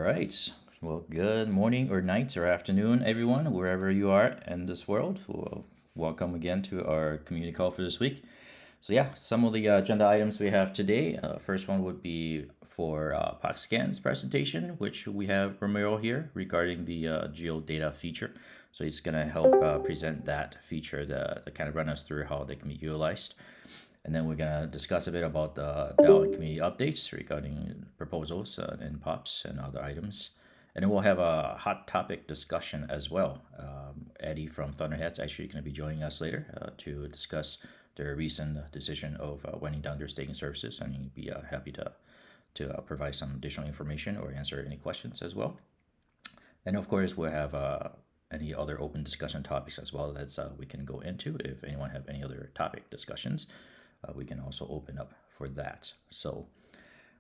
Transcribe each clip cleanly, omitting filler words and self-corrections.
All right. Well, good morning or night or afternoon, everyone, wherever you are in this world. Well, welcome again to our community call for this week. So yeah, some of the agenda items we have today. First one would be for PoktScan's presentation, which we have Ramiro here regarding the Geo Data feature. So he's gonna help present that feature to kind of run us through how they can be utilized. And then we're gonna discuss a bit about the DAO and community updates regarding proposals and POPs and other items. And then we'll have a hot topic discussion as well. Eddie from Thunderhead is actually going to be joining us later to discuss their recent decision of winding down their staking services, and he'd be happy to provide some additional information or answer any questions as well. And of course, we'll have any other open discussion topics as well that we can go into. If anyone have any other topic discussions, we can also open up for that. So,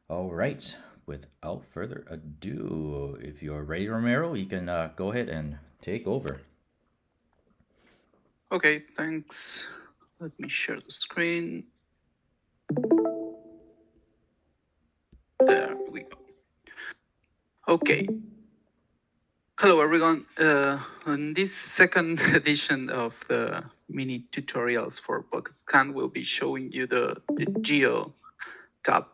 all right, without further ado, if you're ready, Ramiro, you can go ahead and take over. Okay, thanks. Let me share the screen. There we go. Okay. Hello, everyone. In this second edition of the mini tutorials for PoktScan, we'll be showing you the Geo tab.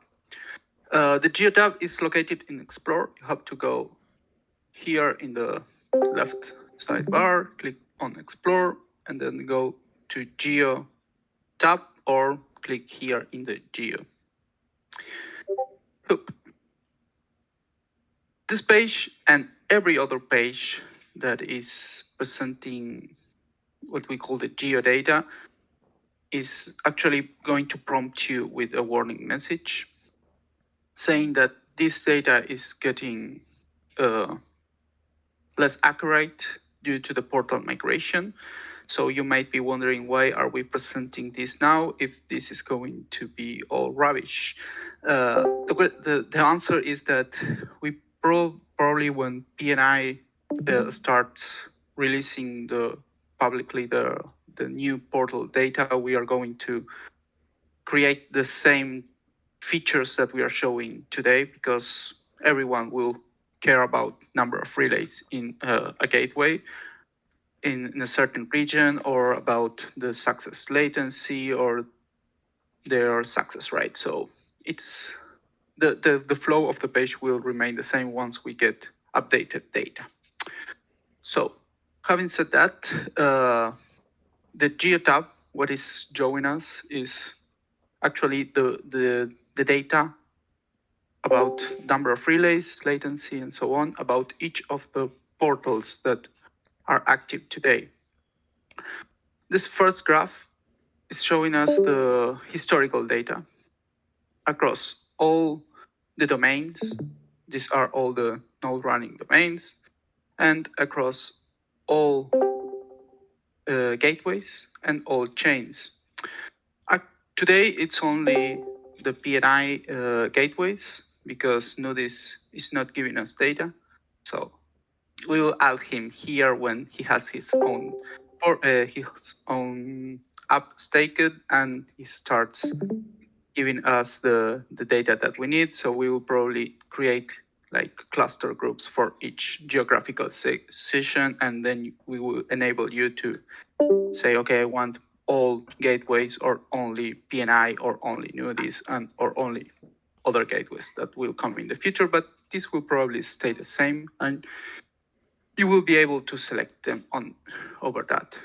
The Geo tab is located in Explore. You have to go here in the left sidebar, click on Explore, and then go to Geo tab or click here in the Geo. This page and every other page that is presenting what we call the Geo Data is actually going to prompt you with a warning message saying that this data is getting less accurate due to the portal migration. So you might be wondering, why are we presenting this now if this is going to be all rubbish? The answer is that we probably when PNI starts releasing publicly the new portal data, we are going to create the same features that we are showing today, because everyone will care about number of relays in a gateway in a certain region, or about the success latency or their success rate. So it's the flow of the page will remain the same once we get updated data. So having said that, the Geo tab, what is showing us is actually the data about number of relays, latency, and so on, about each of the portals that are active today. This first graph is showing us the historical data across all the domains. These are all the node running domains, and across all gateways and all chains. Today, it's only the PNI gateways, because Nudis is not giving us data. So we will add him here when he has his own app staked and he starts giving us the data that we need. So we will probably create like cluster groups for each geographical session, and then we will enable you to say, okay, I want all gateways, or only PNI, or only Nudis, and or only other gateways that will come in the future, but this will probably stay the same, and you will be able to select them over that.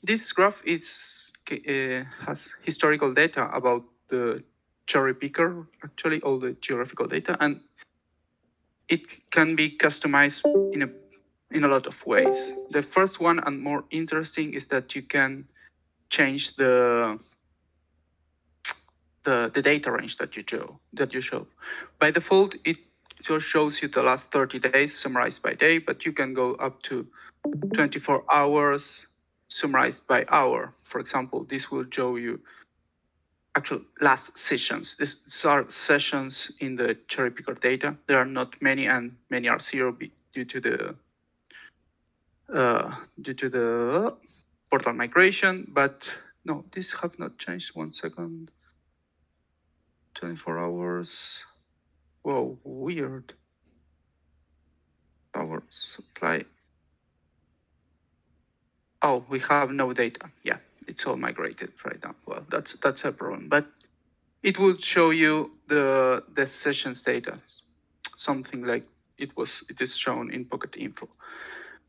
This graph has historical data about the cherry picker, actually all the geographical data, and it can be customized in a lot of ways. The first one, and more interesting, is that you can change the data range that you show. By default, it just shows you the last 30 days summarized by day, but you can go up to 24 hours summarized by hour. For example, this will show you actual last sessions. These are sessions in the cherry picker data. There are not many, and many are zero due to the portal migration. But no, these have not changed. 1 second. 24 hours. Whoa, weird. apply. Oh, we have no data. Yeah, it's all migrated right now. Well, that's a problem, but it will show you the sessions data, something like it is shown in Pocket Info.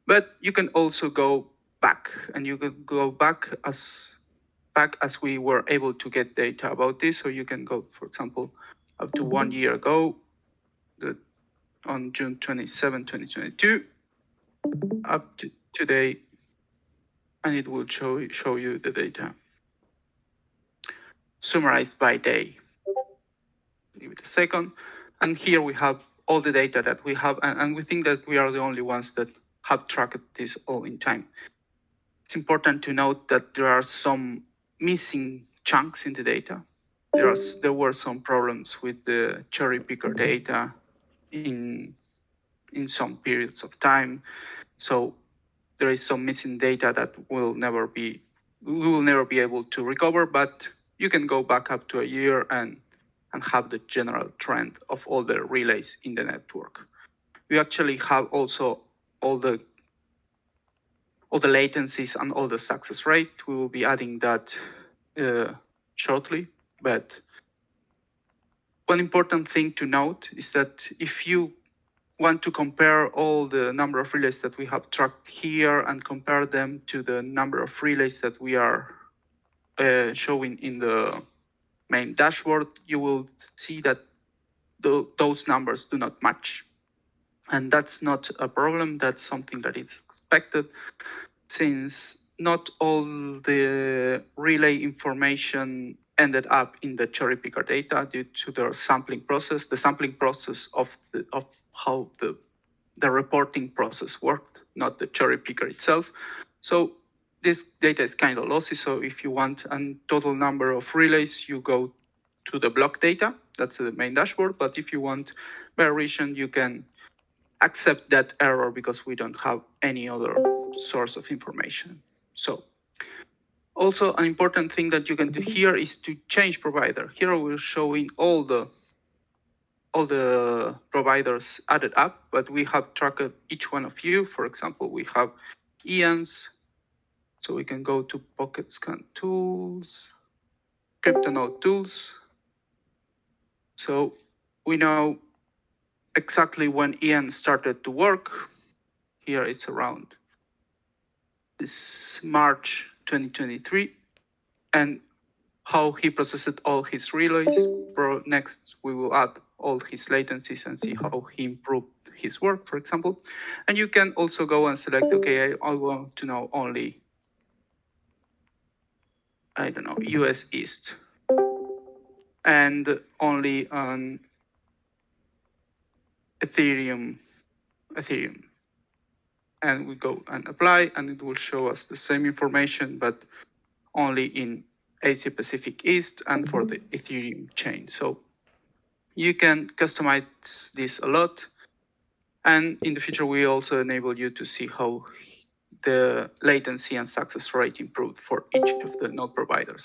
But you can also go back, and you could go back as we were able to get data about this. So you can go, for example, up to 1 year ago, on June 27, 2022, up to today, and it will show you the data summarized by day. Give it a second. And here we have all the data that we have, and we think that we are the only ones that have tracked this all in time. It's important to note that there are some missing chunks in the data. There were some problems with the cherry picker data in some periods of time. So there is some missing data that we will never be able to recover, but you can go back up to a year and have the general trend of all the relays in the network. We actually have also all the latencies and all the success rate. We will be adding that shortly, but one important thing to note is that if you want to compare all the number of relays that we have tracked here and compare them to the number of relays that we are showing in the main dashboard, you will see that those numbers do not match. And that's not a problem. That's something that is expected, since not all the relay information ended up in the cherry picker data due to the sampling process. The sampling process of how the reporting process worked, not the cherry picker itself. So this data is kind of lossy. So if you want a total number of relays, you go to the block data. That's the main dashboard. But if you want by region, you can accept that error because we don't have any other source of information. So also an important thing that you can do here is to change provider. Here we're showing all the providers added up, but we have tracked each one of you. For example, we have Ian's. So we can go to PoktScan tools, CryptoNode tools. So we know exactly when Ian started to work. Here it's around this March 2023, and how he processed all his relays. Next, we will add all his latencies and see how he improved his work, for example. And you can also go and select, okay, I want to know only, I don't know, US East, and only on Ethereum. And we go and apply, and it will show us the same information, but only in Asia Pacific East and for the Ethereum chain. So you can customize this a lot. And in the future, we also enable you to see how the latency and success rate improved for each of the node providers.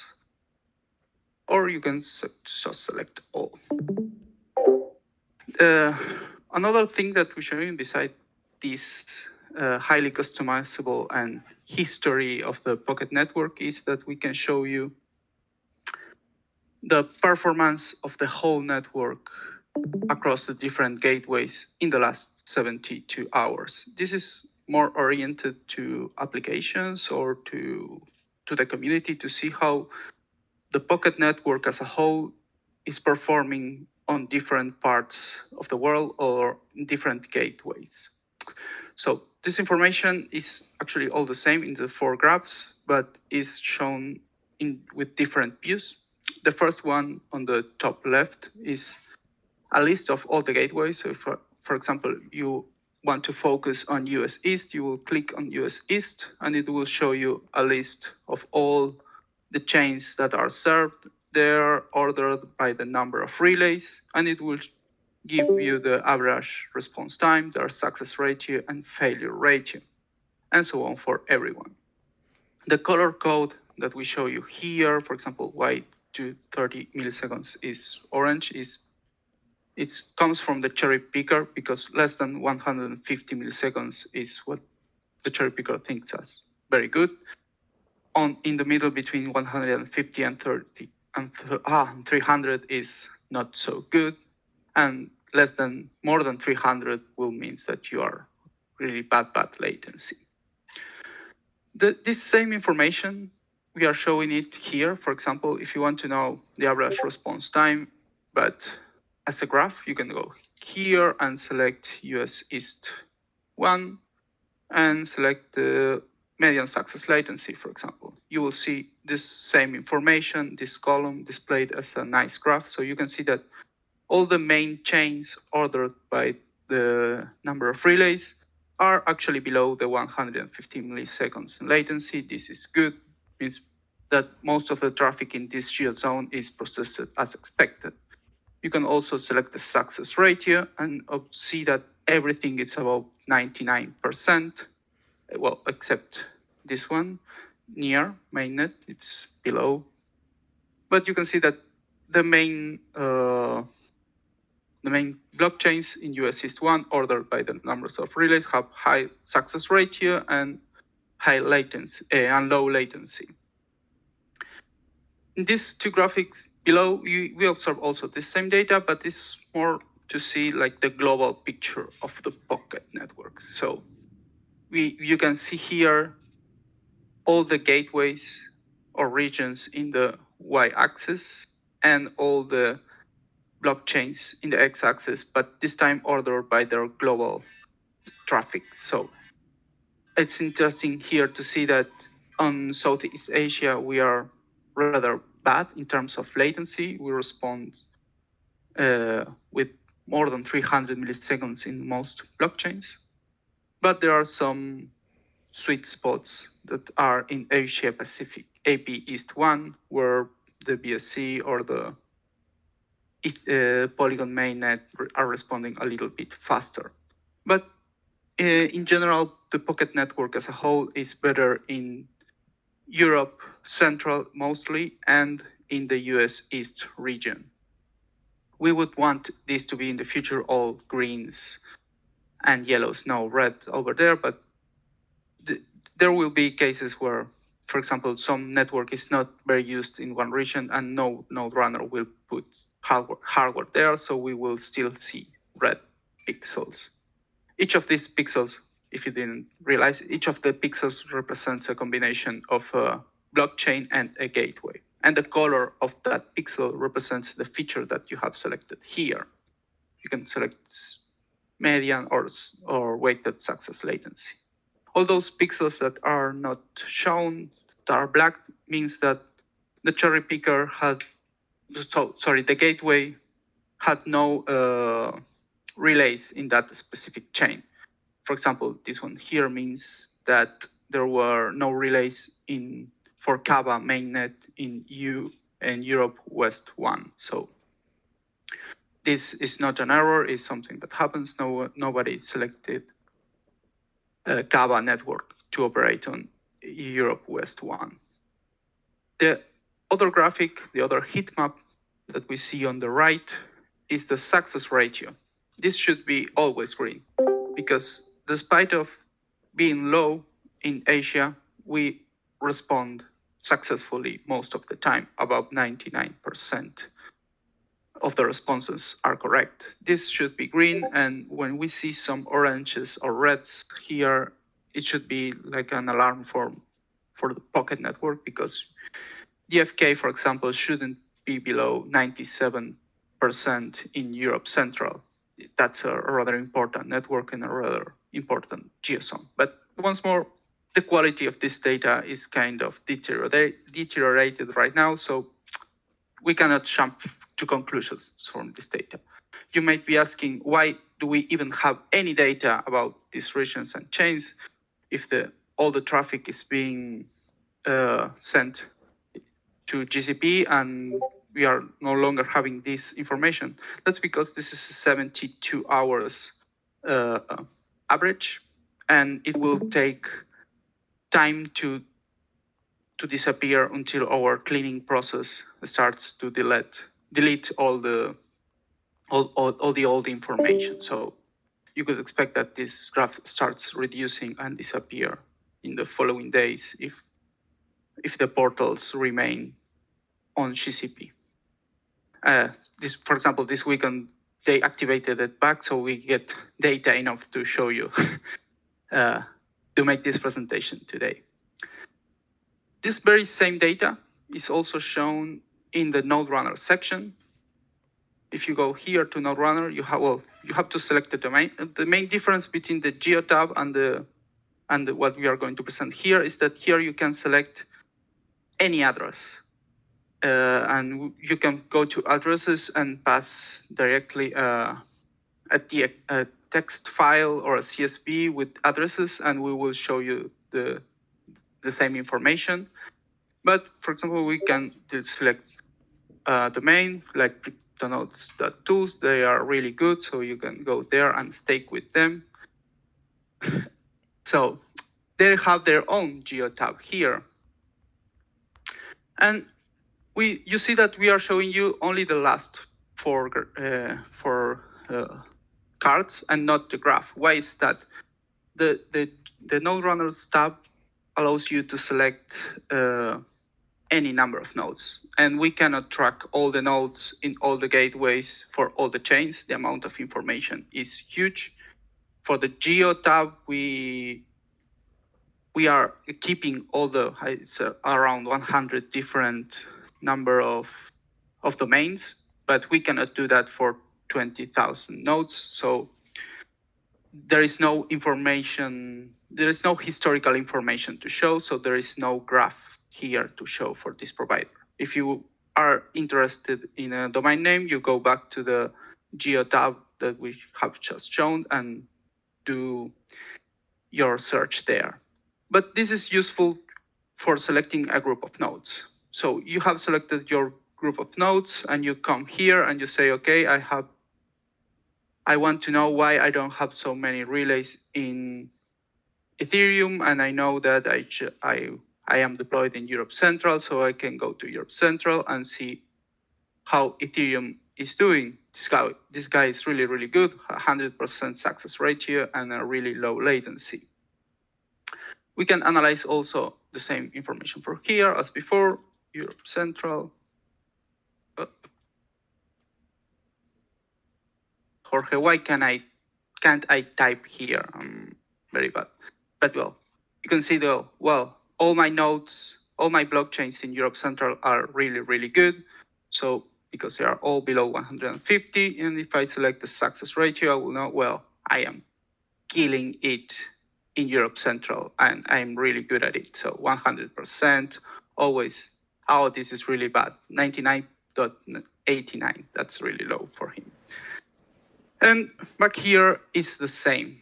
Or you can just select all. Another thing that we show you beside this highly customizable and history of the Pocket network is that we can show you the performance of the whole network across the different gateways in the last 72 hours. This is more oriented to applications or to the community to see how the Pocket network as a whole is performing on different parts of the world or different gateways. So this information is actually all the same in the 4 graphs, but is shown with different views. The first one on the top left is a list of all the gateways. So if, for example, you want to focus on US East, you will click on US East, and it will show you a list of all the chains that are served. They're ordered by the number of relays, and it will give you the average response time, their success ratio, and failure ratio, and so on for everyone. The color code that we show you here, for example, why 30 milliseconds is orange, is It comes from the cherry picker because less than 150 milliseconds is what the cherry picker thinks as very good. In the middle between 150 and 30 and 300 is not so good, and more than 300 will means that you are really bad latency. This same information, we are showing it here. For example, if you want to know the average response time, but as a graph, you can go here and select US East 1 and select the median success latency, for example. You will see this same information, this column displayed as a nice graph. So you can see that all the main chains ordered by the number of relays are actually below the 150 milliseconds in latency. This is good, means that most of the traffic in this geo zone is processed as expected. You can also select the success ratio and see that everything is about 99%, well, except this one, near mainnet, it's below. But you can see that the main blockchains in US East 1 ordered by the numbers of relays have high success ratio and high latency and low latency. In these two graphics below, we observe also the same data, but it's more to see like the global picture of the Pocket network. So you can see here all the gateways or regions in the y-axis and all the blockchains in the x-axis, but this time ordered by their global traffic. So it's interesting here to see that on Southeast Asia, we are rather bad in terms of latency. We respond with more than 300 milliseconds in most blockchains. But there are some sweet spots that are in Asia Pacific, AP East 1, where the BSC or the Polygon mainnet are responding a little bit faster. But in general, the Pocket network as a whole is better in Europe Central mostly and in the US East region. We would want this to be in the future all greens and yellows, no red over there, but there will be cases where, for example, some network is not very used in one region and no node runner will put hardware there, so we will still see red pixels. Each of these pixels, if you didn't realize, each of the pixels represents a combination of a blockchain and a gateway. And the color of that pixel represents the feature that you have selected here. You can select median or weighted success latency. All those pixels that are not shown, that are black, means that the cherry picker the gateway had no relays in that specific chain. For example, this one here means that there were no relays for Kava mainnet in Europe West 1. So this is not an error, it's something that happens. Nobody selected a Kava network to operate on Europe West 1. The other graphic, the other heat map that we see on the right is the success ratio. This should be always green because despite of being low in Asia, we respond successfully most of the time, about 99% of the responses are correct. This should be green, and when we see some oranges or reds here, it should be like an alarm for the Pocket network because DFK, for example, shouldn't be below 97% in Europe Central. That's a rather important network and a rather important geozone. But once more, the quality of this data is kind of deteriorated right now, so we cannot jump to conclusions from this data. You might be asking, why do we even have any data about these regions and chains if all the traffic is being sent to GCP and we are no longer having this information? That's because this is a 72 hours average, and it will take time to disappear until our cleaning process starts to delete all the all the old information. So you could expect that this graph starts reducing and disappear in the following days if the portals remain on GCP. For example, this weekend they activated it back, so we get data enough to show you to make this presentation today. This very same data is also shown in the Node Runner section. If you go here to Node Runner, you have to select the domain. The main difference between the Geo tab and what we are going to present here is that here you can select any address. And you can go to addresses and pass directly a text file or a CSV with addresses, and we will show you the same information. But for example, we can select a domain like cryptonodes.tools. They are really good, so you can go there and stake with them. So they have their own Geo tab here. And you see that we are showing you only the last four cards and not the graph. Why is that? The Node Runners tab allows you to select any number of nodes, and we cannot track all the nodes in all the gateways for all the chains. The amount of information is huge. For the Geo tab, we are keeping all it's around 100 different number of domains, but we cannot do that for 20,000 nodes. So there is no information, there is no historical information to show, so there is no graph here to show for this provider. If you are interested in a domain name, you go back to the Geo tab that we have just shown and do your search there. But this is useful for selecting a group of nodes. So you have selected your group of nodes and you come here and you say, okay, I want to know why I don't have so many relays in Ethereum, and I know that I am deployed in Europe Central, so I can go to Europe Central and see how Ethereum is doing. This guy is really, really good, 100% success ratio and a really low latency. We can analyze also the same information for here as before, Europe Central. Jorge, why can't I type here? I'm very bad. But well, you can see all my nodes, all my blockchains in Europe Central are really, really good. So because they are all below 150, and if I select the success ratio, I will know, well, I am killing it in Europe Central, and I'm really good at it. So 100%, always, oh, this is really bad. 99.89, that's really low for him. And back here is the same.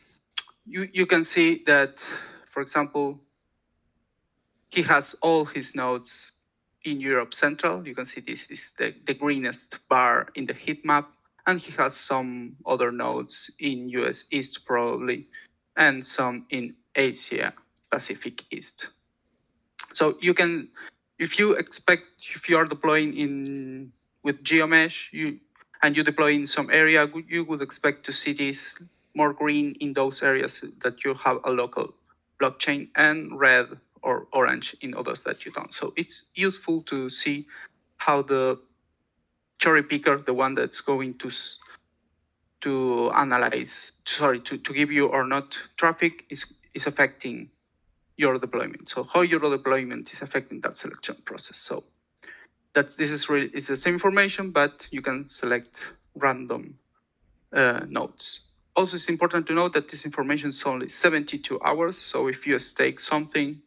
You can see that, for example, he has all his nodes in Europe Central. You can see this is the greenest bar in the heat map. And he has some other nodes in US East probably, and some in Asia Pacific East. So you can, if you are deploying with GeoMesh, and you deploy in some area, you would expect to see this more green in those areas that you have a local blockchain, and red or orange in others that you don't. So it's useful to see how the cherry picker, the one that's going to analyze, to give you or not traffic, is affecting your deployment. So how your deployment is affecting that selection process. So it's the same information, but you can select random nodes. Also, it's important to note that this information is only 72 hours. So if you stake something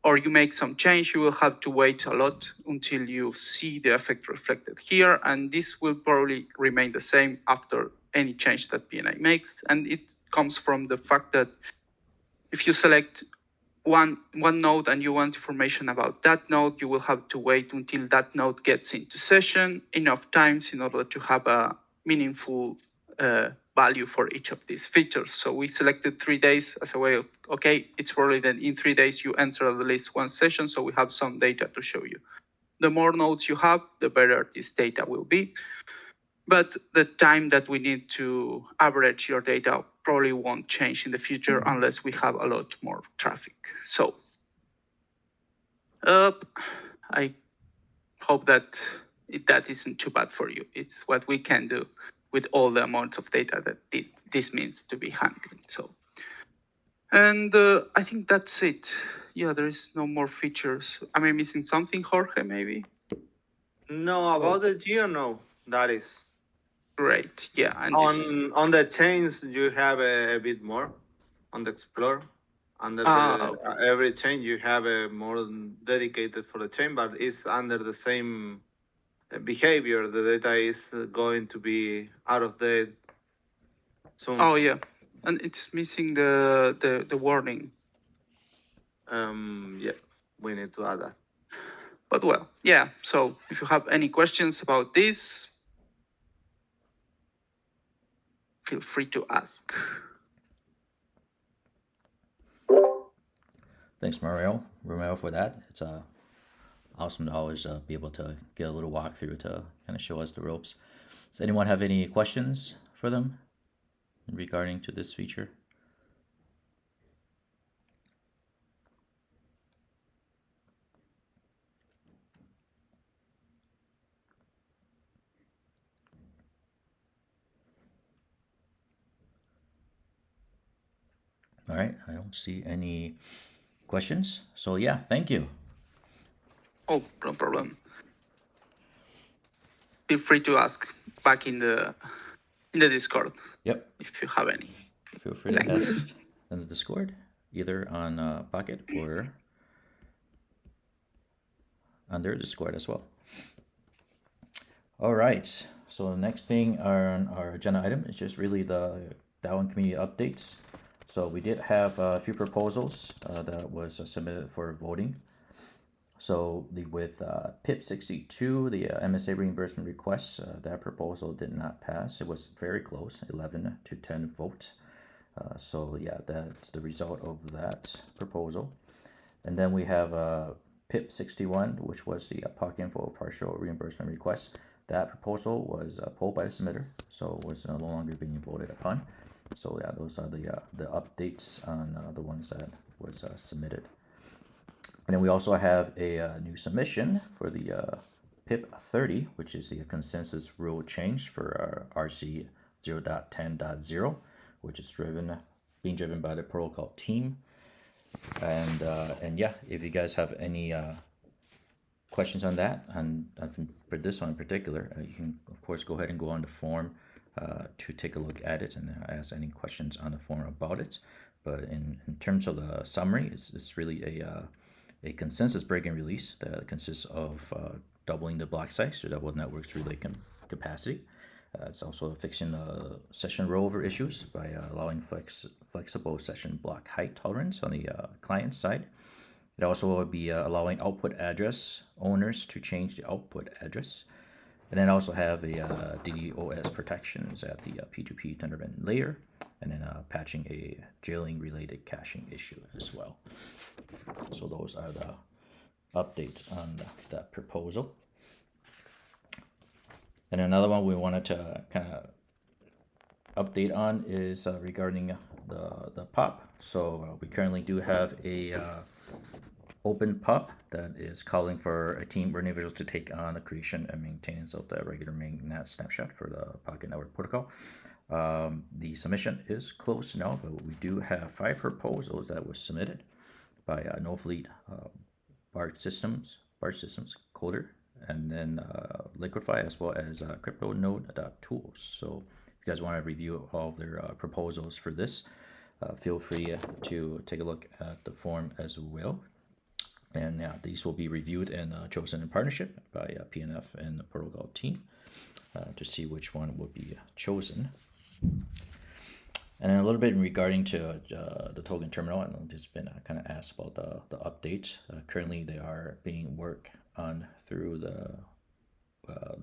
or you make some change, you will have to wait a lot until you see the effect reflected here. And this will probably remain the same after any change that PNI makes. And it comes from the fact that if you select one node and you want information about that node, you will have to wait until that node gets into session enough times in order to have a meaningful value for each of these features. So we selected 3 days as a way of, okay, it's probably that in 3 days you enter at least one session, so we have some data to show you. The more nodes you have, the better this data will be. But the time that we need to average your data probably won't change in the future unless we have a lot more traffic. So I hope that that isn't too bad for you. It's what we can do with all the amounts of data that this means to be handling. So, and I think that's it. Yeah, there is no more features. Am I missing something, Jorge, maybe? No, about the Geo, no. That is. Great, yeah. And on the chains, you have a bit more on the Explorer. Under every chain, you have a more dedicated for the chain, but it's under the same behavior. The data is going to be out of date soon. Oh yeah, and it's missing the warning. Yeah, we need to add that. But well, yeah. So if you have any questions about this, feel free to ask. Thanks, Ramiro, for that. It's awesome to always be able to get a little walkthrough to kind of show us the ropes. Does anyone have any questions for them regarding to this feature? All right, I don't see any questions. So yeah, thank you. Oh, no problem. Feel free to ask back in the Discord. Yep. If you have any. Feel free to ask in the Discord, either on Pocket or on their Discord as well. All right. So the next thing on our agenda item is just really the DAO and community updates. So we did have a few proposals that was submitted for voting. So with PIP 62, the MSA reimbursement request, that proposal did not pass. It was very close, 11 to 10 vote. So yeah, that's the result of that proposal. And then we have PIP 61, which was the PoktInfo partial reimbursement request. That proposal was pulled by the submitter, so was no longer being voted upon. So yeah, those are the updates on the ones that was submitted. And then we also have a new submission for the PIP 30, which is the consensus rule change for our RC 0.10.0, which is being driven by the protocol team. And yeah, if you guys have any questions on that, and for this one in particular, you can of course go ahead and go on the forum to take a look at it and ask any questions on the forum about it. But in terms of the summary, it's really a consensus breaking release that consists of doubling the block size to double network's relay capacity. It's also fixing the session rollover issues by allowing flexible session block height tolerance on the client side. It also will be allowing output address owners to change the output address. And then also have a DDoS protections at the P2P Thunderhead layer, and then patching a jailing related caching issue as well. So those are the updates on that proposal. And another one we wanted to kind of update on is regarding the POP. So we currently do have a open POP that is calling for a team or individuals to take on the creation and maintenance of the regular mainnet snapshot for the Pocket Network Protocol. The submission is closed now, but we do have 5 proposals that were submitted by NoFleet, Barge Systems, Coder, and then Liquify, as well as CryptoNode.tools. So if you guys want to review all of their proposals for this, feel free to take a look at the form as well. And yeah, these will be reviewed and chosen in partnership by PNF and the protocol team to see which one will be chosen. And then a little bit regarding to the token terminal, I know this has been kind of asked about the updates. Currently, they are being worked on through the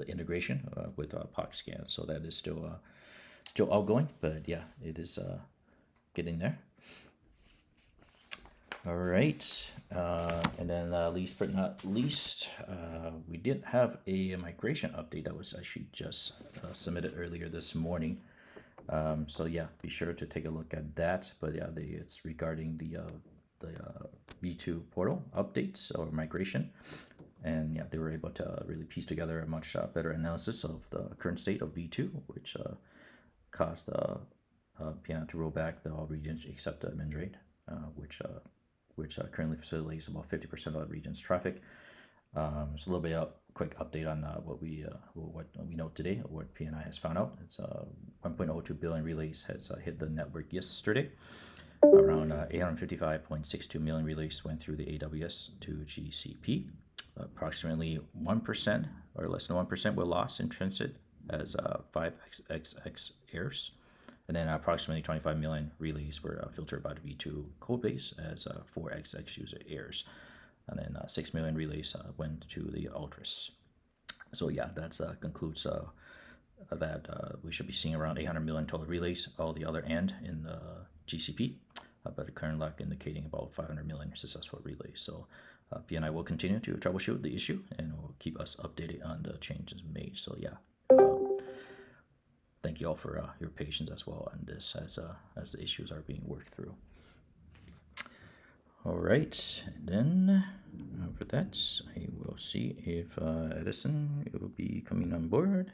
integration with PoktScan, so that is still outgoing. But yeah, it is getting there. All right. And then least but not least, we did have a migration update that was actually just submitted earlier this morning. So yeah, be sure to take a look at that. But yeah, it's regarding the V2 portal updates or migration. And yeah, they were able to really piece together a much better analysis of the current state of V2, which caused PNI to roll back the all regions except the Mandrake, which currently facilitates about 50% of the region's traffic. So a little bit of quick update on what we know today, what PNI has found out. It's 1.02 billion relays has hit the network yesterday. Around 855.62 million relays went through the AWS to GCP. Approximately 1% or less than 1% were lost in transit as 5xx errors. And then approximately 25 million relays were filtered by the V2 codebase as 4xx user errors. And then 6 million relays went to the Ultras. So yeah, that concludes that we should be seeing around 800 million total relays, all the other end in the GCP, but the current log indicating about 500 million successful relays. So PNI will continue to troubleshoot the issue and will keep us updated on the changes made. So yeah, thank you all for your patience as well on this as the issues are being worked through. All right, and then for that, I will see if Addison will be coming on board.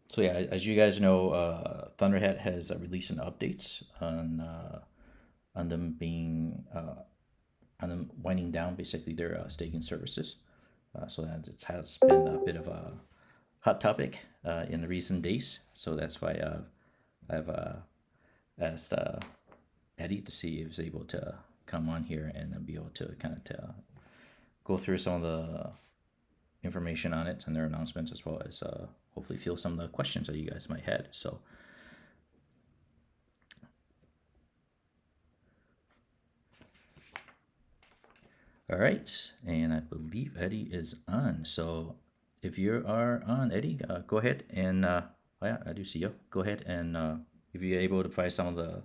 So yeah, as you guys know, Thunderhead has released an updates on them being on them winding down basically their staking services. So that it has been a bit of a hot topic in the recent days. So that's why I've asked Eddie to see if he's able to come on here and be able to kind of go through some of the information on it and their announcements, as well as hopefully field some of the questions that you guys might had. So all right, and I believe Eddie is on. So if you are on, Eddie, go ahead and oh yeah, I do see you. Go ahead and if you're able to provide some of the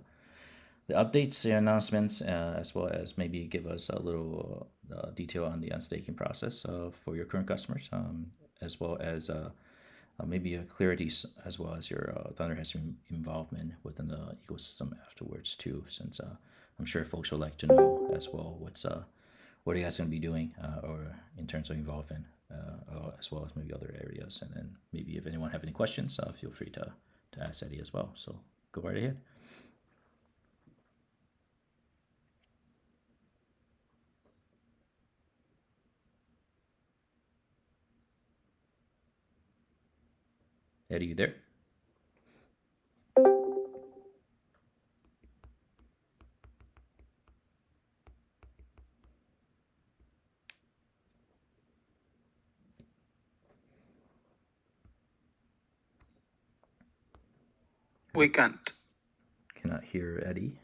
updates, the announcements, as well as maybe give us a little detail on the unstaking process for your current customers, as well as maybe a clarity as well as your Thunderhead's involvement within the ecosystem afterwards too, since I'm sure folks would like to know as well what are you guys going to be doing or in terms of involvement, as well as maybe other areas. And then maybe if anyone have any questions, feel free to ask Eddie as well. So go right ahead. Eddie, you there? We can't. Cannot hear Eddie.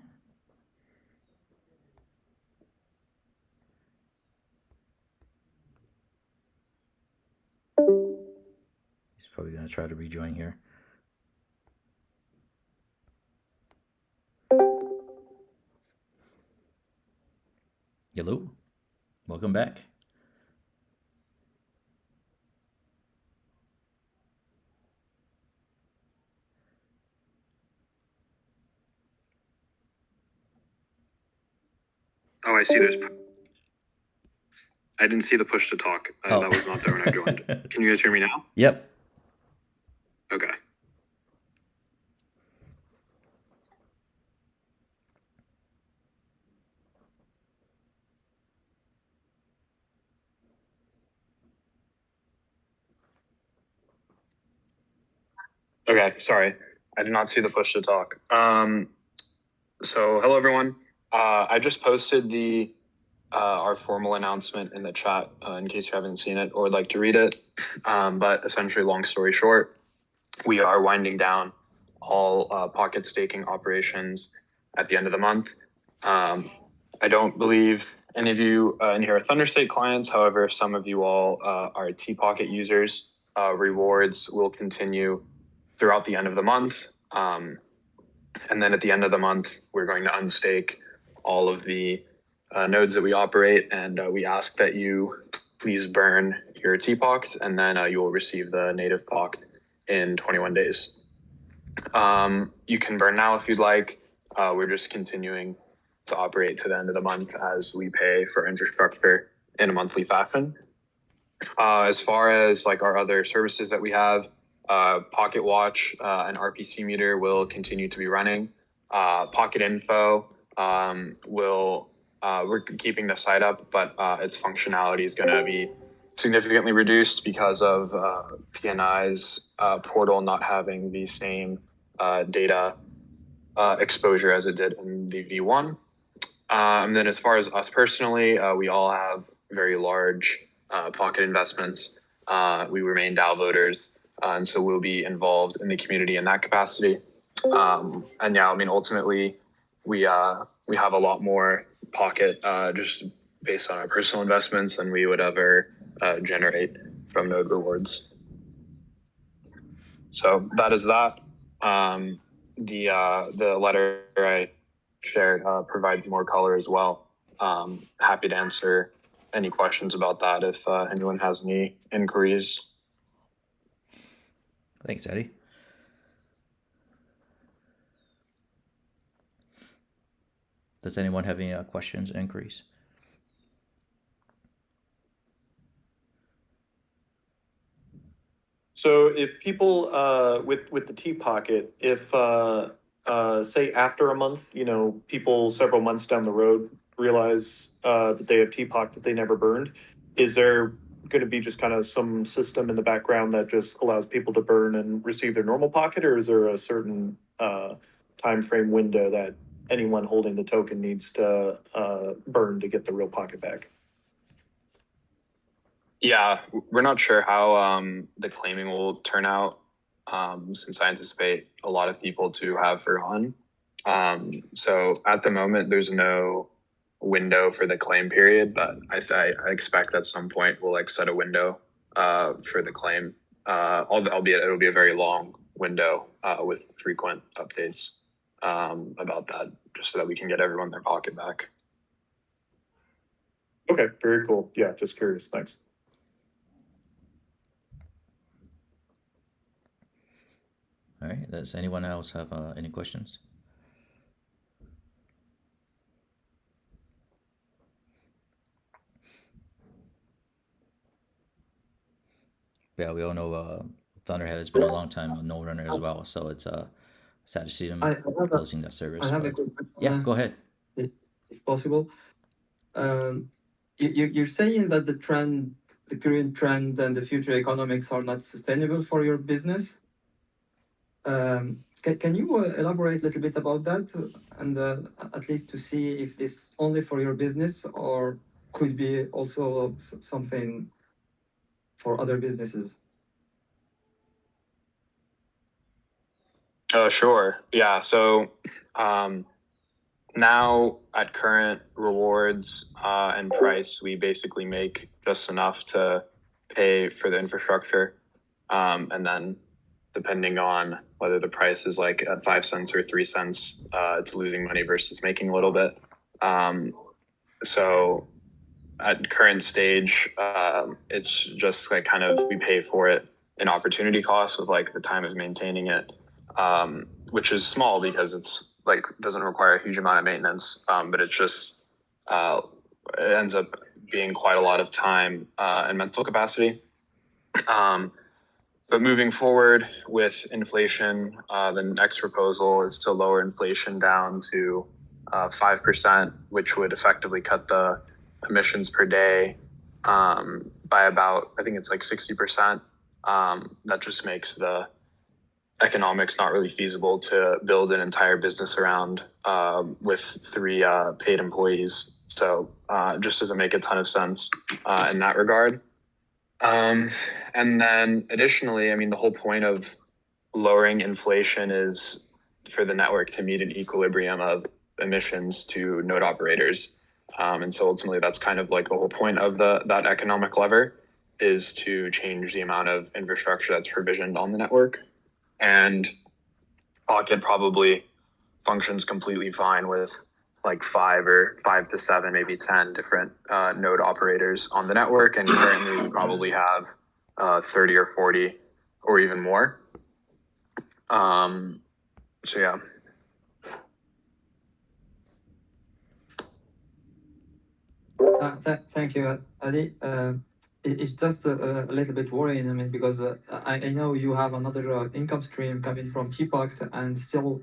He's probably going to try to rejoin here. Hello, welcome back. Oh, I see. I didn't see the push to talk. That was not there when I joined. Can you guys hear me now? Yep. Okay. Okay, sorry. I did not see the push to talk. So hello everyone. I just posted our formal announcement in the chat in case you haven't seen it or would like to read it. But essentially, long story short, we are winding down all pocket staking operations at the end of the month. I don't believe any of you in here are Thunderstate clients. However, some of you all are T-Pocket users. Rewards will continue throughout the end of the month. And then at the end of the month, we're going to unstake all of the nodes that we operate. And we ask that you please burn your T-Poct, and then you will receive the native Poct in 21 days. You can burn now if you'd like. We're just continuing to operate to the end of the month as we pay for infrastructure in a monthly fashion. As far as like our other services that we have, Pocket Watch and RPC meter will continue to be running. Pocket Info we're keeping the site up, but its functionality is going to be significantly reduced because of PNI's portal not having the same data exposure as it did in the V1. And then as far as us personally, we all have very large Pocket investments. We remain DAO voters, and so we'll be involved in the community in that capacity. And yeah, I mean, ultimately, we have a lot more Pocket just based on our personal investments than we would ever generate from node rewards. So that is that. The letter I shared provides more color as well. Happy to answer any questions about that if anyone has any inquiries. Thanks, Eddie. Does anyone have any questions or inquiries? So if people with the T-Pocket, if say after a month, people several months down the road realize that they have T-Pocket that they never burned, is there going to be just kind of some system in the background that just allows people to burn and receive their normal Pocket, or is there a certain time frame window that anyone holding the token needs to burn to get the real Pocket back? Yeah, we're not sure how the claiming will turn out since I anticipate a lot of people to have forgotten. So at the moment, there's no window for the claim period, but I expect at some point we'll like set a window for the claim, albeit it'll be a very long window with frequent updates about that, just so that we can get everyone their Pocket back. Okay, very cool. Yeah, just curious. Thanks. All right, does anyone else have any questions? Yeah, we all know Thunderhead has been a long time a no runner as well, so it's sad to see them closing that service. I have a but- quick question. Yeah, go ahead. If possible. You're saying that the current trend and the future economics are not sustainable for your business. Can you elaborate a little bit about that, and at least to see if this only for your business or could be also something for other businesses? Sure. Yeah. So now at current rewards and price, we basically make just enough to pay for the infrastructure. And then depending on whether the price is like at 5 cents or 3 cents, it's losing money versus making a little bit. So at current stage, it's just like kind of we pay for it in opportunity costs with like the time of maintaining it, which is small because it's like doesn't require a huge amount of maintenance, but it's just it ends up being quite a lot of time and mental capacity. But moving forward with inflation, the next proposal is to lower inflation down to 5%, which would effectively cut the emissions per day by about, I think it's like 60%. That just makes the economics not really feasible to build an entire business around with 3 paid employees. So just doesn't make a ton of sense in that regard. And then additionally, I mean, the whole point of lowering inflation is for the network to meet an equilibrium of emissions to node operators. And so ultimately, that's kind of like the whole point of that economic lever, is to change the amount of infrastructure that's provisioned on the network. And Pocket probably functions completely fine with like 5 to 7, maybe 10 different node operators on the network. And currently we probably have 30 or 40 or even more. So yeah. Thank you, Ali. It's just a little bit worrying. I mean, because I know you have another income stream coming from TPOCT, and still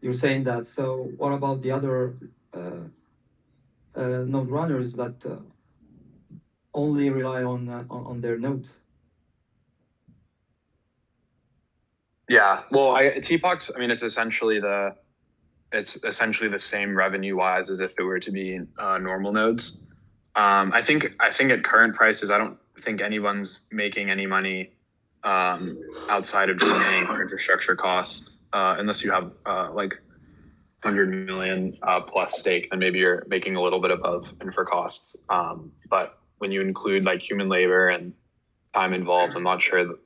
you're saying that. So what about the other node runners that only rely on their nodes? Yeah, well, TPOC's, I mean, it's essentially the same revenue wise as if it were to be normal nodes. I think at current prices, I don't think anyone's making any money outside of just paying for infrastructure costs, unless you have like 100 million plus stake, then maybe you're making a little bit above infra costs. But when you include like human labor and time involved, I'm not sure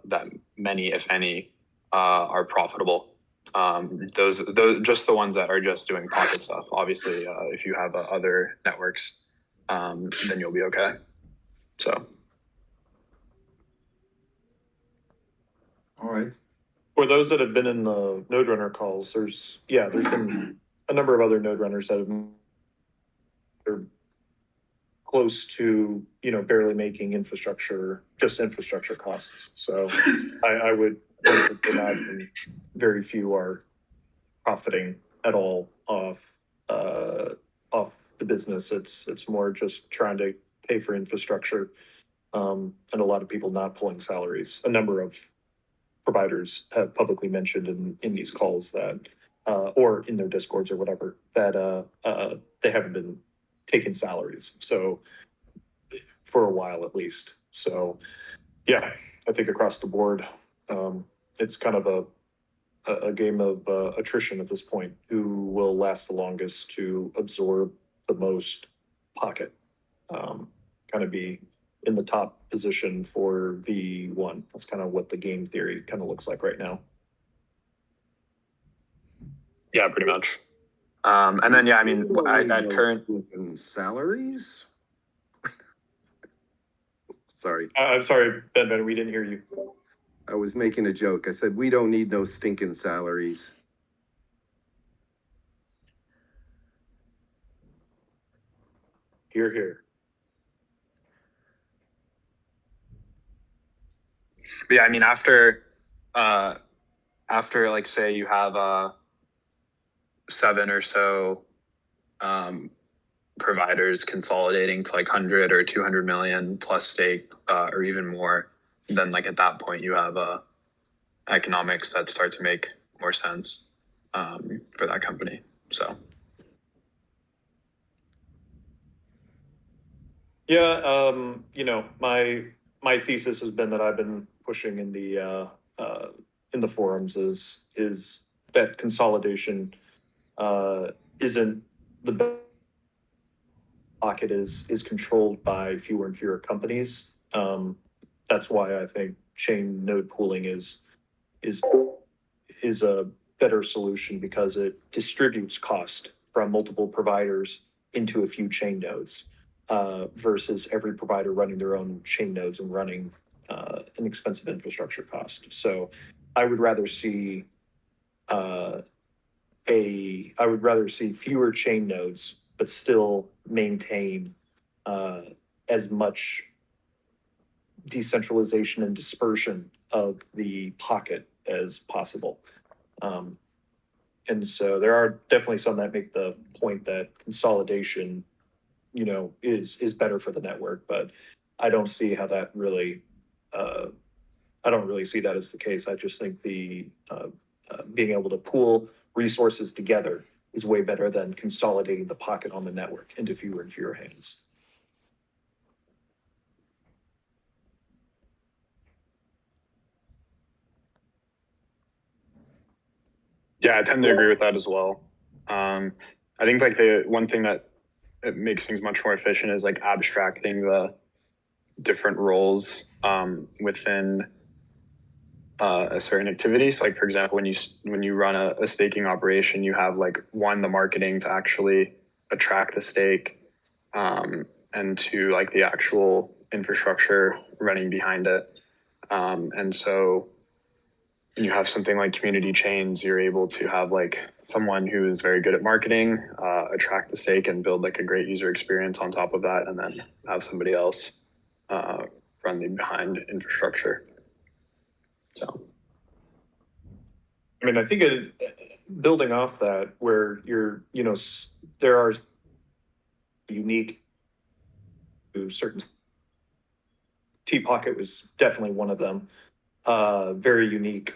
that many, if any, are profitable. Those just the ones that are just doing Pocket stuff. Obviously, if you have other networks, then you'll be okay. So. All right. For those that have been in the Node Runner calls, there's been a number of other Node Runners that are close to, barely making infrastructure costs. So I would imagine very few are profiting at all off the business. It's more just trying to pay for infrastructure, and a lot of people not pulling salaries. A number of providers have publicly mentioned in these calls that, or in their discords or whatever, that they haven't been taking salaries. So for a while at least. So yeah, I think across the board, it's kind of a game of attrition at this point. Who will last the longest to absorb the most Pocket? Kind of be in the top position for V1. That's kind of what the game theory kind of looks like right now. Yeah, pretty much. And then, yeah, I mean, at current salaries. Sorry. I'm sorry, Ben, we didn't hear you. I was making a joke. I said, we don't need no stinking salaries. Hear, hear. Yeah, I mean, after like, say you have 7 or so providers consolidating to like 100 or 200 million plus stake, or even more, then like at that point you have economics that start to make more sense for that company. So yeah, my thesis has been that I've been pushing in the forums is that consolidation isn't the best. Pocket is controlled by fewer and fewer companies. That's why I think chain node pooling is a better solution, because it distributes cost from multiple providers into a few chain nodes, versus every provider running their own chain nodes and running an expensive infrastructure cost. So I would rather see fewer chain nodes, but still maintain as much decentralization and dispersion of the Pocket as possible. And so there are definitely some that make the point that consolidation, is better for the network, but I don't see how that really, I don't really see that as the case. I just think the being able to pool resources together is way better than consolidating the Pocket on the network into fewer and fewer hands. yeah, I tend to agree with that as well. I think like the one thing that it makes things much more efficient is like abstracting the different roles within a certain activity. So like, for example, when you run a staking operation, you have like one, the marketing to actually attract the stake, and two, like the actual infrastructure running behind it. And so when you have something like community chains, you're able to have like someone who is very good at marketing, attract the stake and build like a great user experience on top of that, and then have somebody else run the behind infrastructure. So, I mean, I think building off that, where there are unique to certain. T-Pocket was definitely one of them. Very unique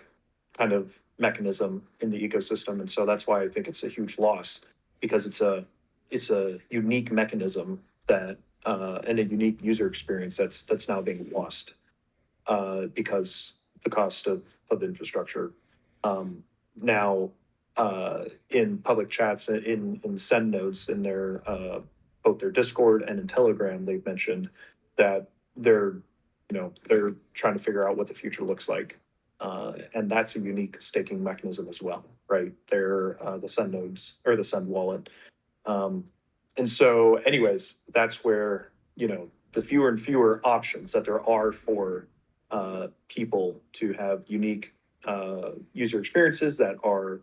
kind of mechanism in the ecosystem, and so that's why I think it's a huge loss, because it's a unique mechanism that and a unique user experience that's now being lost because the cost of infrastructure. Now, in public chats, in send nodes, in their both their Discord and in Telegram, they've mentioned that they're trying to figure out what the future looks like, and that's a unique staking mechanism as well, right? They're the send nodes or the send wallet, and so, anyways, that's where the fewer and fewer options that there are for people to have unique user experiences that are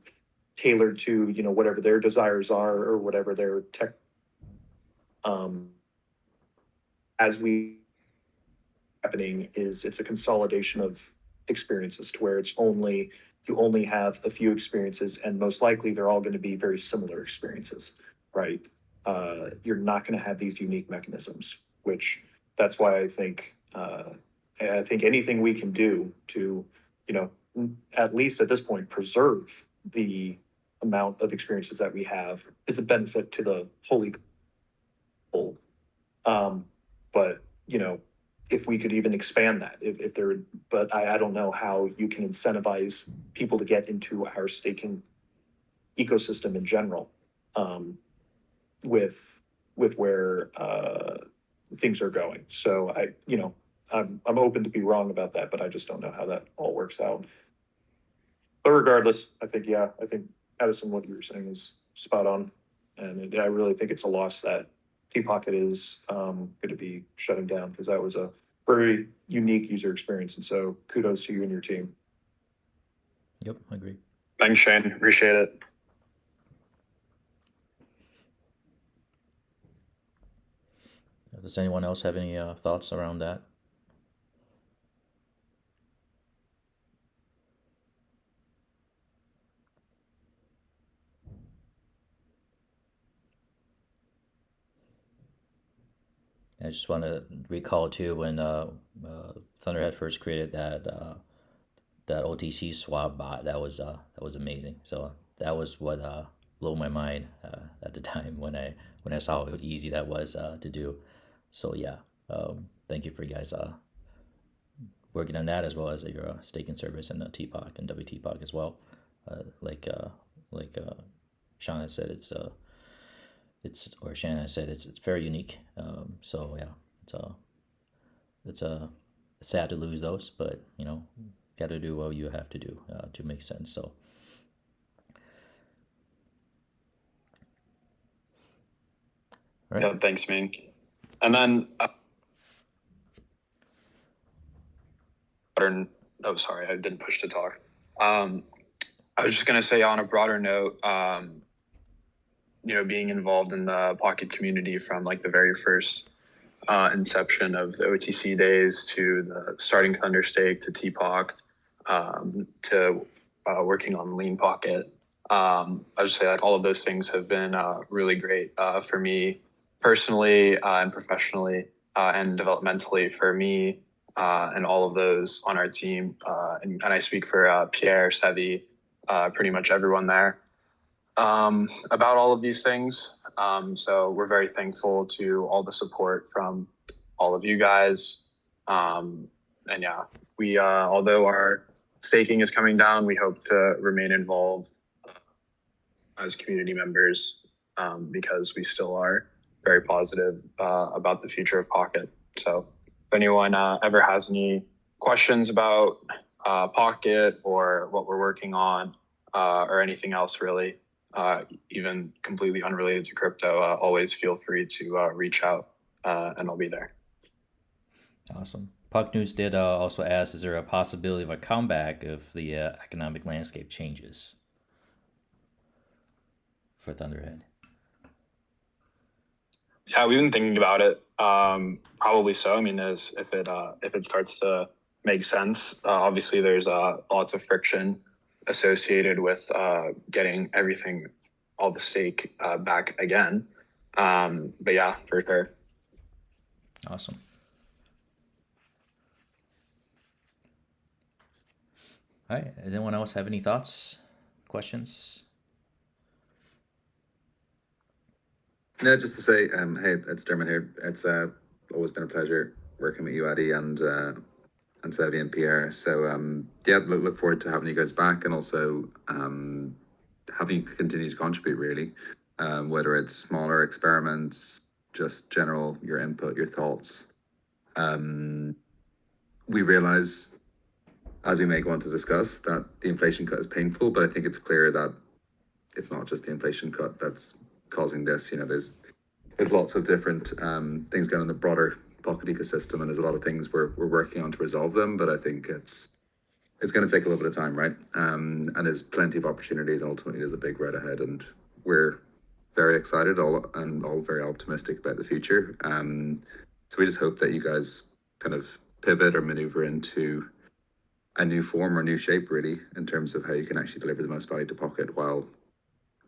tailored to whatever their desires are or whatever their tech. As we happening is it's a consolidation of experiences to where you only have a few experiences, and most likely they're all going to be very similar experiences, right? You're not going to have these unique mechanisms, which that's why I think anything we can do to at least at this point preserve the amount of experiences that we have is a benefit to the whole. But if we could even expand that, if there, but I don't know how you can incentivize people to get into our staking ecosystem in general, with where things are going. So I'm open to be wrong about that, but I just don't know how that all works out. But regardless, I think Addison, what you were saying is spot on, and I really think it's a loss that T-Pocket is going to be shutting down, because that was a very unique user experience, and so kudos to you and your team. Yep, I agree. Thanks, Shane. Appreciate it. Does anyone else have any thoughts around that? I just want to recall too when Thunderhead first created that OTC swap bot. That was amazing. So that was what blew my mind at the time when I saw how easy that was to do. So yeah, thank you for you guys working on that, as well as your staking service and TPOC and WTPOC as well. Like Sean has said, or Shannon said, it's very unique. So yeah, it's sad to lose those, but got to do what you have to do to make sense. So. Right. Yeah, thanks, Ming. And then, oh, sorry, I didn't push to talk. I was just gonna say, on a broader note, being involved in the Pocket community from like the very first inception of the OTC days to the starting Thunderstake to TPOC, to working on Lean Pocket. I would say that all of those things have been really great for me personally and professionally, and developmentally for me and all of those on our team. And I speak for Pierre, Sevi, pretty much everyone there, about all of these things. So we're very thankful to all the support from all of you guys. And yeah, we, although our staking is coming down, we hope to remain involved as community members, because we still are very positive about the future of Pocket. So if anyone ever has any questions about Pocket or what we're working on or anything else really, even completely unrelated to crypto, always feel free to reach out and I'll be there. Awesome. Puck News did also ask, is there a possibility of a comeback if the economic landscape changes for Thunderhead? Yeah, we've been thinking about it. Probably so. I mean, if it starts to make sense, obviously there's lots of friction associated with getting everything, all the stake back again. But yeah, for sure. Awesome. All right. Does anyone else have any thoughts, questions? No, just to say, hey, it's Dermot here. It's always been a pleasure working with you, Addy, and Sevi and Pierre. So yeah, look forward to having you guys back, and also having you continue to contribute. Really, whether it's smaller experiments, just general your input, your thoughts. We realize, as we may go on to discuss, that the inflation cut is painful, but I think it's clear that it's not just the inflation cut that's causing this. You know, there's lots of different things going on in the broader Pocket ecosystem, and there's a lot of things we're working on to resolve them. But I think it's going to take a little bit of time, right? And there's plenty of opportunities, and ultimately there's a big road ahead, and we're very excited all very optimistic about the future. So we just hope that you guys kind of pivot or maneuver into a new form or new shape, really, in terms of how you can actually deliver the most value to Pocket, while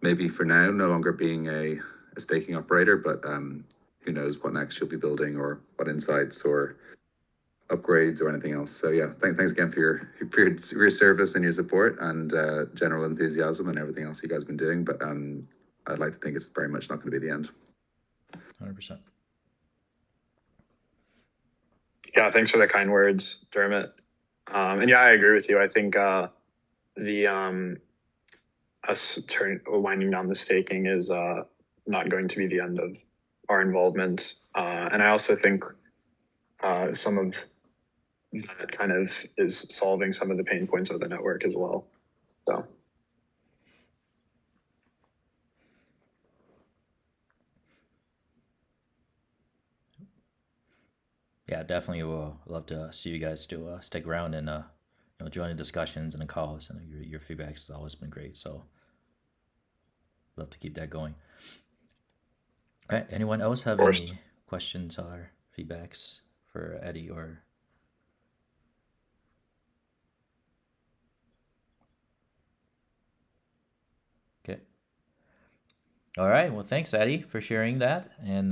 maybe for now no longer being a staking operator, but who knows what next you'll be building, or what insights or upgrades or anything else. So yeah, thanks again for your service and your support and general enthusiasm and everything else you guys have been doing. But I'd like to think it's very much not going to be the end. 100%. Yeah, thanks for the kind words, Dermot. And yeah, I agree with you. I think us winding down the staking is not going to be the end of our involvement. And I also think some of that kind of is solving some of the pain points of the network as well. So. Yeah, definitely will love to see you guys still stick around and join the discussions and the calls. And your feedback has always been great. So love to keep that going. All right. Anyone else have any questions or feedbacks for Eddie or? Okay. All right. Well, thanks, Eddie, for sharing that. And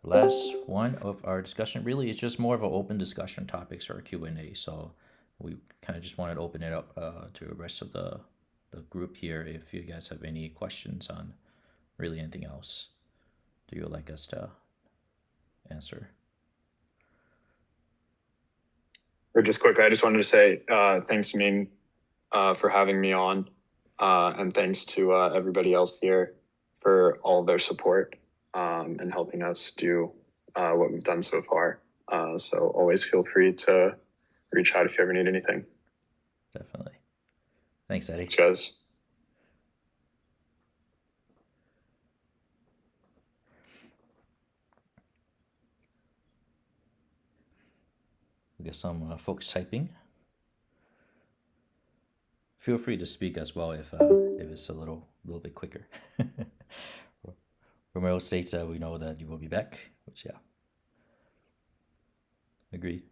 last one of our discussion, really, it's just more of an open discussion topics or Q&A. So we kind of just wanted to open it up to the rest of the group here. If you guys have any questions on really anything else, do you like us to answer? Or just quickly, I just wanted to say thanks, Ming, for having me on, and thanks to everybody else here for all their support and helping us do what we've done so far. So always feel free to reach out if you ever need anything. Definitely. Thanks, Eddie. Thanks, guys. We got some folks typing. Feel free to speak as well if it's a little bit quicker. Ramiro states that we know that you will be back, which yeah, agreed.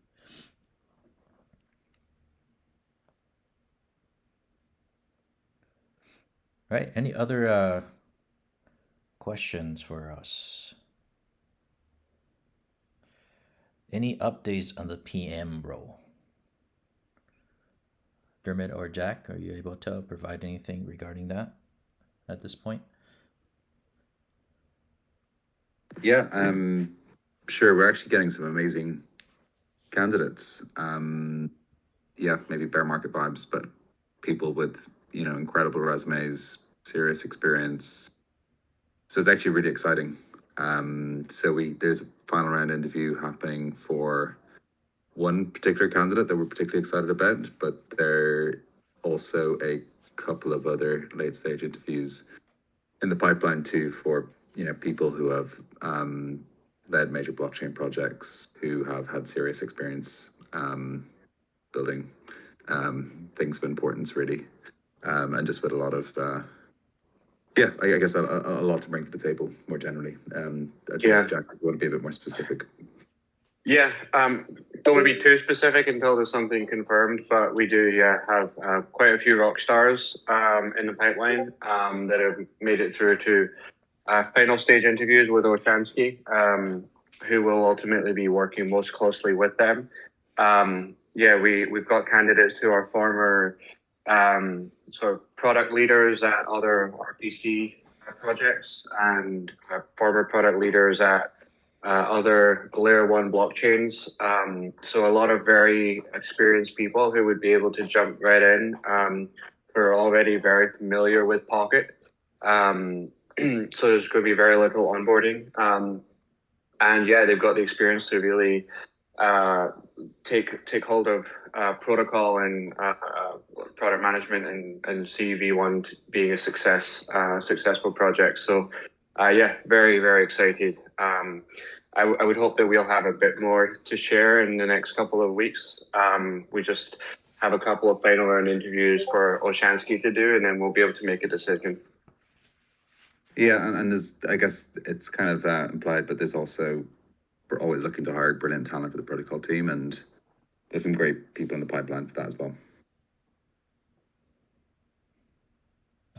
Right. Any other questions for us? Any updates on the PM role? Dermot or Jack, are you able to provide anything regarding that at this point? Yeah, sure. We're actually getting some amazing candidates. Yeah, maybe bear market vibes, but people with incredible resumes, serious experience. So it's actually really exciting. There's a final round interview happening for one particular candidate that we're particularly excited about, but there are also a couple of other late stage interviews in the pipeline too for people who have led major blockchain projects, who have had serious experience building things of importance, really, and just with a lot of I guess a lot to bring to the table more generally. Jack, you want to be a bit more specific? Yeah, don't want to be too specific until there's something confirmed, but we do, have quite a few rock stars in the pipeline that have made it through to final stage interviews with Oshansky, who will ultimately be working most closely with them. We've got candidates who are former sort of product leaders at other RPC projects and former product leaders at other layer one blockchains. So a lot of very experienced people who would be able to jump right in, who are already very familiar with Pocket. So there's going to be very little onboarding. They've got the experience to really take hold of protocol and product management and see V1 being a successful project. So very, very excited. I would hope that we'll have a bit more to share in the next couple of weeks. We just have a couple of final round interviews for Oshansky to do, and then we'll be able to make a decision. Yeah, and there's, I guess it's kind of implied, but there's also, we're always looking to hire brilliant talent for the protocol team, and there's some great people in the pipeline for that as well.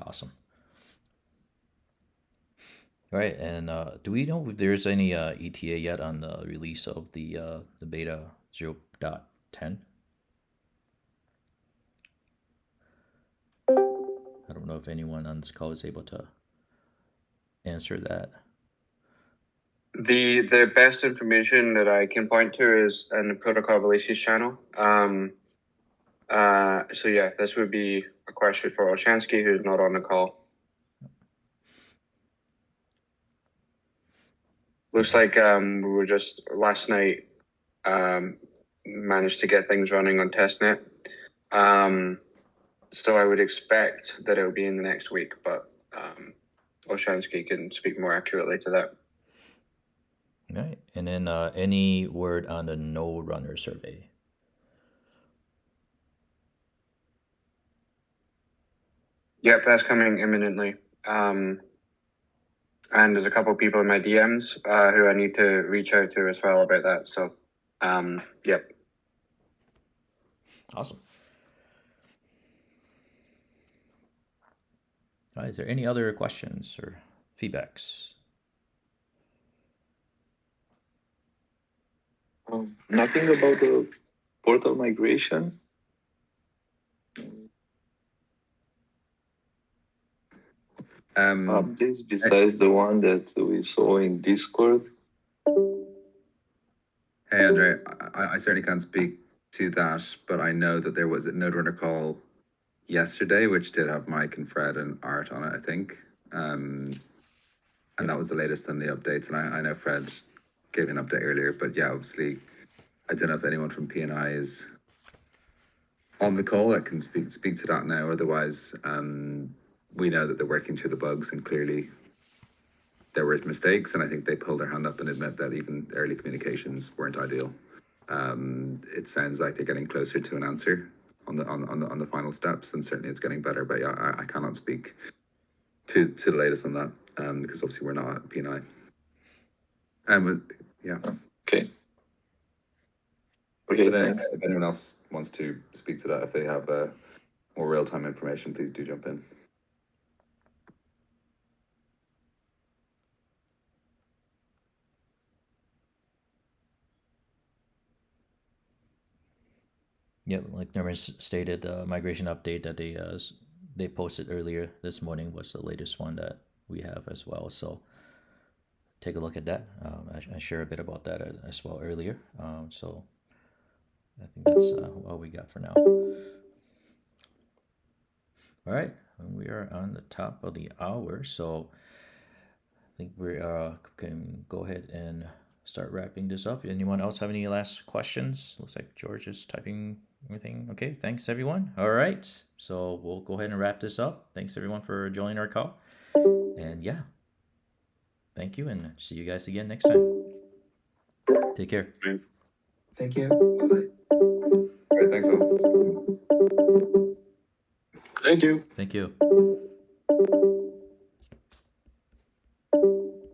Awesome. All right, and do we know if there's any ETA yet on the release of the beta 0.10? I don't know if anyone on this call is able to answer that. The best information that I can point to is in the protocol releases channel. This would be a question for Oshansky, who's not on the call. Looks like we were just last night managed to get things running on testnet. So I would expect that it will be in the next week, but Oshansky can speak more accurately to that. All right, and then any word on the no runner survey? Yep, that's coming imminently. And there's a couple of people in my DMs who I need to reach out to as well about that. So, yep. Awesome. All right, is there any other questions or feedbacks? Nothing about the portal migration. Updates besides the one that we saw in Discord. Hey, Andre, I certainly can't speak to that, but I know that there was a Node Runner call yesterday, which did have Mike and Fred and Art on it, I think. And that was the latest on the updates. And I know Fred gave an update earlier, but yeah, obviously, I don't know if anyone from P&I is on the call that can speak to that now. Otherwise, we know that they're working through the bugs, and clearly there were mistakes, and I think they pulled their hand up and admit that even early communications weren't ideal. It sounds like they're getting closer to an answer on the final steps, and certainly it's getting better. But yeah, I cannot speak to the latest on that because obviously we're not at P&I. Yeah. Okay. If anyone else wants to speak to that, if they have more real-time information, please do jump in. Yeah, like Norman stated, the migration update that they posted earlier this morning was the latest one that we have as well. So take a look at that. I share a bit about that as well earlier. So I think that's all we got for now. All right. we are on the top of the hour, so I think we can go ahead and start wrapping this up. Anyone else have any last questions? Looks like George is typing everything. Okay, thanks everyone. All right, so we'll go ahead and wrap this up. Thanks everyone for joining our call. And yeah, thank you, and see you guys again next time. Take care. Thank you. Bye-bye. All right, thanks all. Thank you. Thank you.